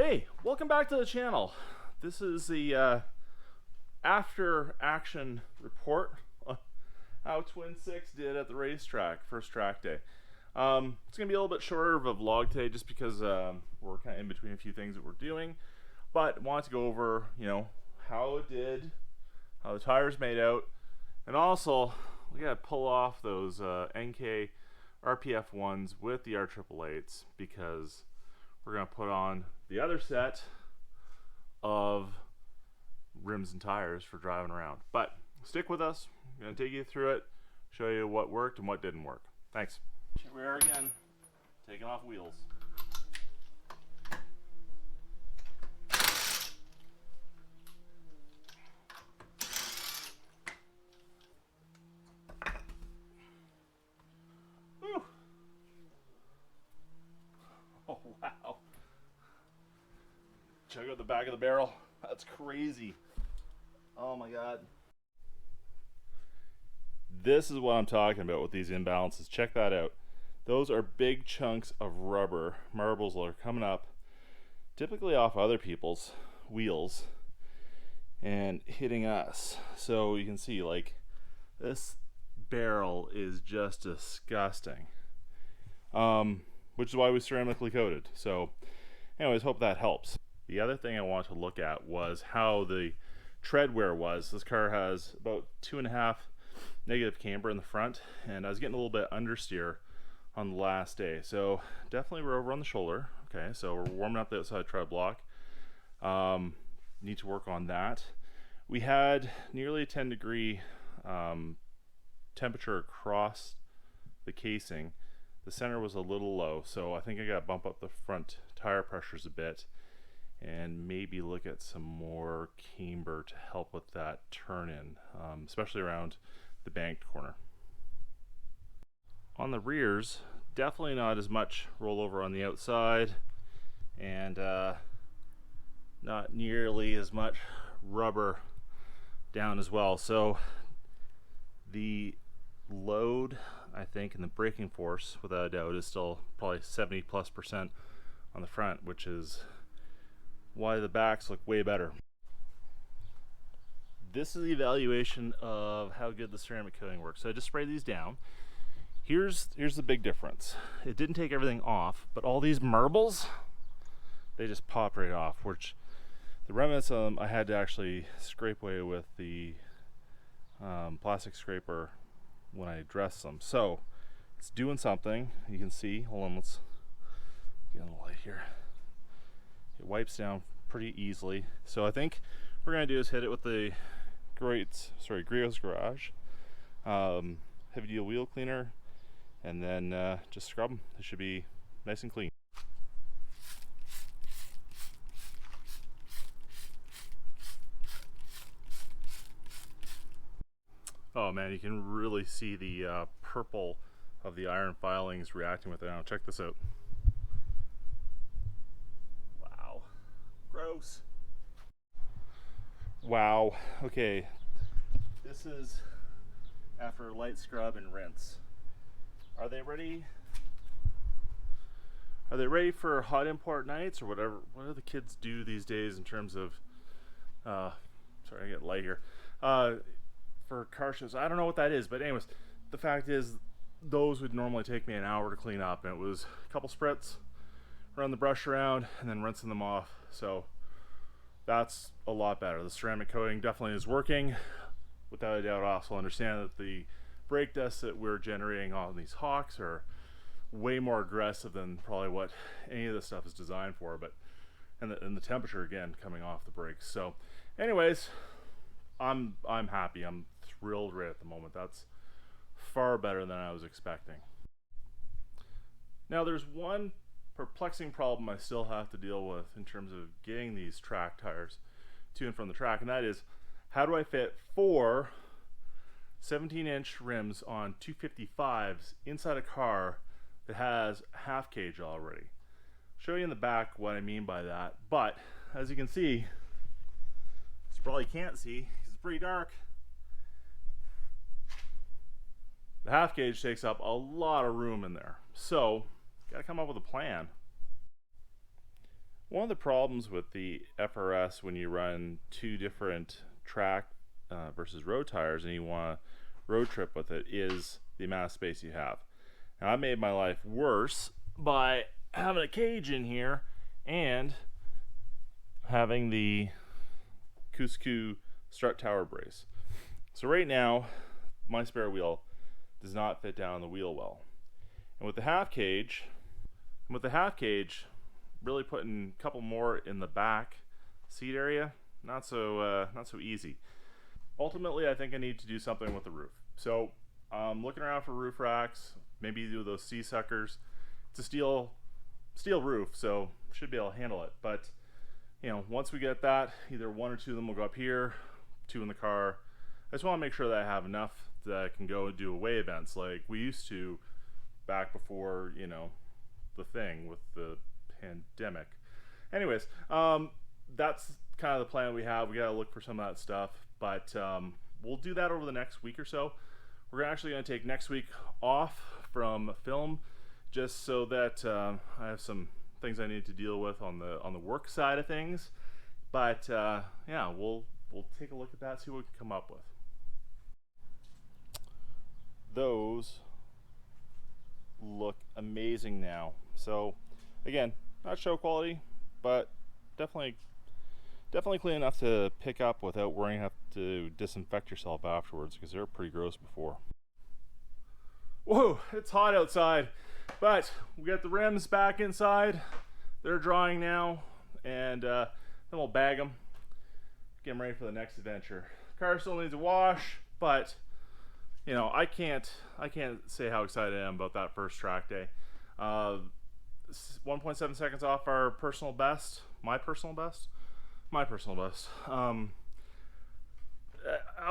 Hey, welcome back to the channel. This is the after action report on how Twin Six did at the racetrack, first track day. It's gonna be a little bit shorter of a vlog today just because we're kind of in between a few things that we're doing, but wanted to go over, you know, how it did, how the tires made out, and also we gotta pull off those Enkei RPF1s with the R888s because we're gonna put on the other set of rims and tires for driving around. But stick with us. I'm going to take you through it, show you what worked and what didn't work. Thanks. Here we are again, taking off wheels. Whew. Oh, wow. Check out the back of the barrel. That's crazy. Oh my god. This is what I'm talking about with these imbalances. Check that out. Those are big chunks of rubber marbles that are coming up, typically off other people's wheels, and hitting us. So you can see, like, this barrel is just disgusting. Which is why we ceramically coated. So anyways, hope that helps. The other thing I wanted to look at was how the tread wear was. This car has about 2.5 negative camber in the front, and I was getting a little bit understeer on the last day. So definitely we're over on the shoulder. Okay, so we're warming up the outside tread block. Need to work on that. We had nearly a 10-degree temperature across the casing. The center was a little low, so I think I got to bump up the front tire pressures a bit and maybe look at some more camber to help with that turn in, especially around the banked corner. On the rears, definitely not as much rollover on the outside, and not nearly as much rubber down as well. So the load, I think, and the braking force, without a doubt, is still probably 70+% on the front, which is why the backs look way better. This is the evaluation of how good the ceramic coating works. So I just sprayed these down. Here's the big difference. It didn't take everything off, but all these marbles, they just popped right off, which the remnants of them I had to actually scrape away with the plastic scraper when I dressed them. So it's doing something. You can see, hold on, let's get on the light here. It wipes down pretty easily. So I think what we're gonna do is hit it with the Griot's Garage heavy deal wheel cleaner, and then just scrub them. They should be nice and clean. Oh man, you can really see the purple of the iron filings reacting with it now. Check this out. Wow. Gross. Wow. Okay. This is after a light scrub and rinse. Are they ready? Are they ready for hot import nights or whatever? What do the kids do these days in terms of sorry, I get light here. For car shows, I don't know what that is, but anyways, the fact is those would normally take me an hour to clean up, and it was a couple spritz, run the brush around, and then rinsing them off. So that's a lot better. The ceramic coating definitely is working. Without a doubt, I also understand that the brake dust that we're generating on these Hawks are way more aggressive than probably what any of this stuff is designed for, but and the temperature again coming off the brakes. So anyways, I'm happy. I'm thrilled right at the moment. That's far better than I was expecting. Now there's one perplexing problem I still have to deal with in terms of getting these track tires to and from the track, and that is, how do I fit 4 17-inch rims on 255s inside a car that has half cage already? I'll show you in the back what I mean by that, but as you can see, you probably can't see because it's pretty dark, the half cage takes up a lot of room in there. So gotta come up with a plan. One of the problems with the FRS when you run two different track versus road tires and you want to road trip with it is the amount of space you have. Now, I made my life worse by having a cage in here and having the Cusco strut tower brace. So right now, my spare wheel does not fit down the wheel well. And with the half cage, really putting a couple more in the back seat area, not so easy. Ultimately, I think I need to do something with the roof. So I'm looking around for roof racks, maybe do those C-suckers. It's a steel roof, so should be able to handle it. But you know, once we get that, either one or two of them will go up here, two in the car. I just want to make sure that I have enough that I can go and do away events like we used to back before, you know, the thing with the pandemic. Anyways, that's kind of the plan we have. We got to look for some of that stuff, but we'll do that over the next week or so. We're actually going to take next week off from film just so that I have some things I need to deal with on the work side of things. But yeah, we'll take a look at that, see what we can come up with. Those look amazing now. So again, not show quality, but definitely clean enough to pick up without worrying have to disinfect yourself afterwards, because they were pretty gross before. Whoa, it's hot outside, but we got the rims back inside. They're drying now, and then we'll bag them, get them ready for the next adventure. Car still needs a wash, but you know, I can't say how excited I am about that first track day. 1.7 seconds off our personal best, my personal best. I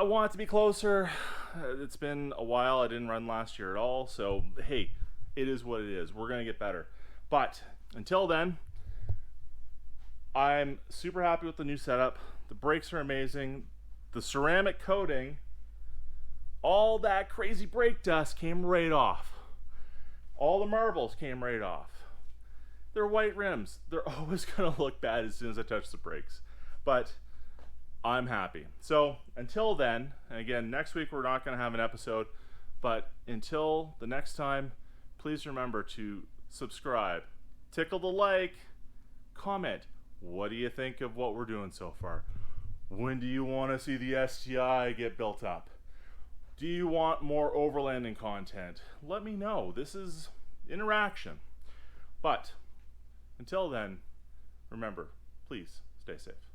want it to be closer. It's been a while. I didn't run last year at all, so hey, it is what it is. We're gonna get better. But until then, I'm super happy with the new setup. The brakes are amazing. The ceramic coating, all that crazy brake dust came right off. All the marbles came right off. They're white rims. They're always gonna look bad as soon as I touch the brakes. But I'm happy. So until then, and again, next week we're not gonna have an episode, but until the next time, please remember to subscribe, tickle the like, comment. What do you think of what we're doing so far? When do you want to see the STI get built up? Do you want more overlanding content? Let me know. This is interaction. But until then, remember, please stay safe.